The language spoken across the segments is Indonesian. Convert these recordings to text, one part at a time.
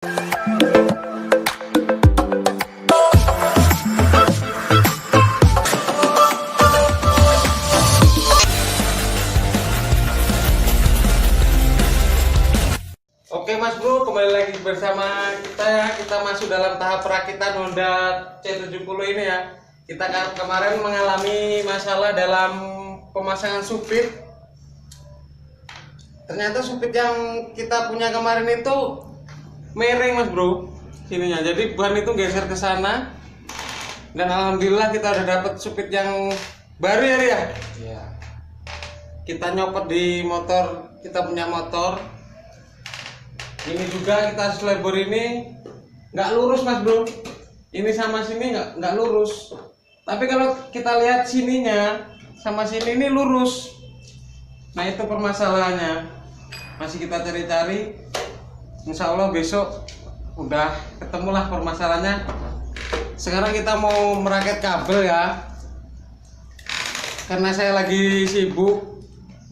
Oke Mas Bro, kembali lagi bersama kita ya. Kita masuk dalam tahap perakitan Honda C70 ini ya. Kita kemarin mengalami masalah dalam pemasangan supit. Ternyata supit yang kita punya kemarin itu miring Mas Bro, sininya. Jadi ban itu geser ke sana. Dan alhamdulillah kita udah dapat supit yang baru ya Ria. Iya. Kita nyopot di motor, kita punya motor. Ini juga kita selebor ini nggak lurus Mas Bro. Ini sama sini nggak lurus. Tapi kalau kita lihat sininya sama sini ini lurus. Nah itu permasalahannya. Masih kita cari-cari. Insya Allah besok udah ketemulah permasalahannya. Sekarang kita mau merakit kabel ya. Karena saya lagi sibuk.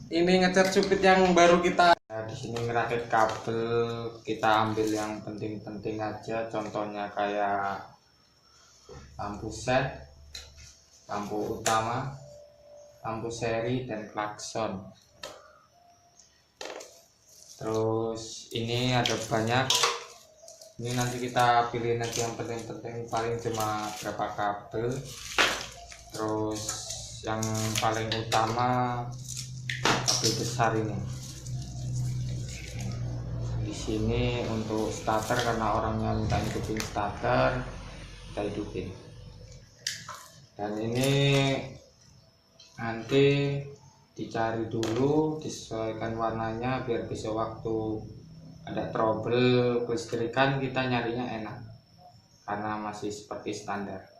Ini ngecat supit yang baru kita. Di sini ngerakit kabel, kita ambil yang penting-penting aja, contohnya kayak lampu set, lampu utama, lampu seri, dan klakson. Terus ini ada banyak, ini nanti kita pilih aja yang penting-penting, paling cuma berapa kabel. Terus yang paling utama kabel besar ini. Di sini untuk starter, karena orangnya minta hidupin starter, kita hidupin. Dan ini nanti dicari dulu, disesuaikan warnanya biar besok waktu ada trouble kelistrikan kita nyarinya enak, karena masih seperti standar.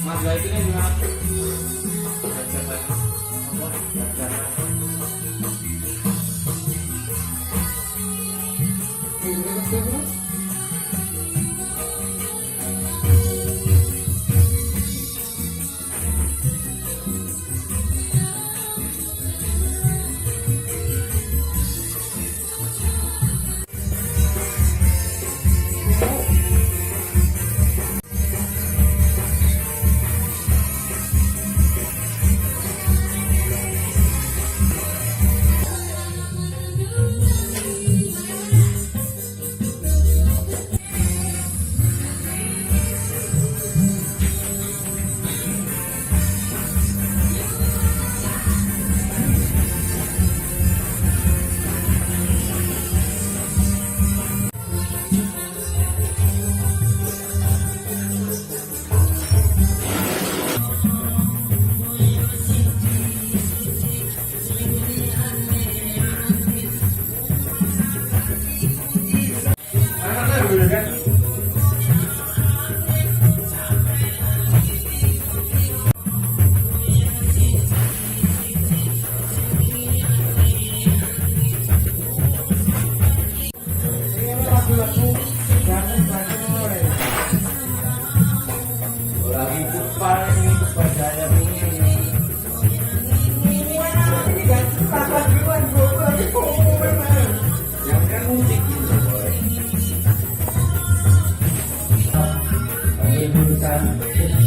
Mas ini gimana?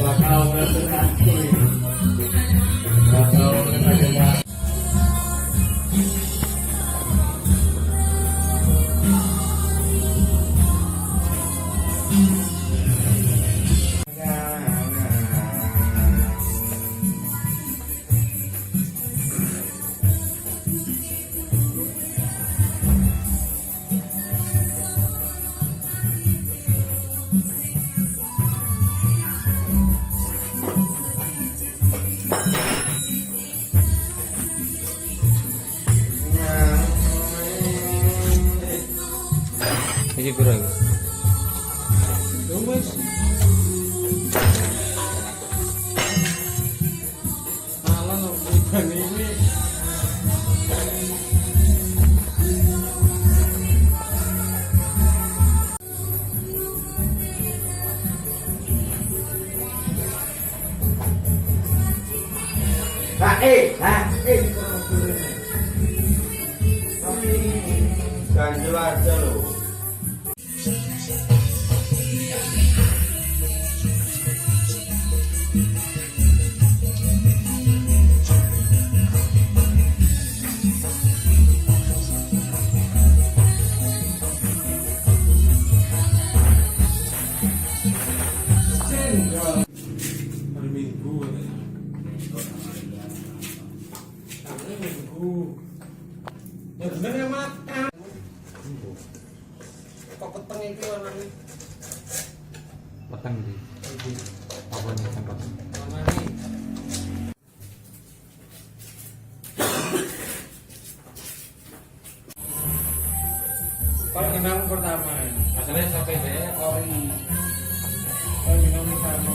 bakal ngerti bakal ngerti. Iki piro iki? Wes. Malah bukan ini. Ganjil aja loh. Hari Minggu hari Minggu ya bener ya makan kok peteng itu warnanya Peteng di. Apa nih tempat? mana nih kalau kenang pertama asalnya sampai deh ori kalau minum pertama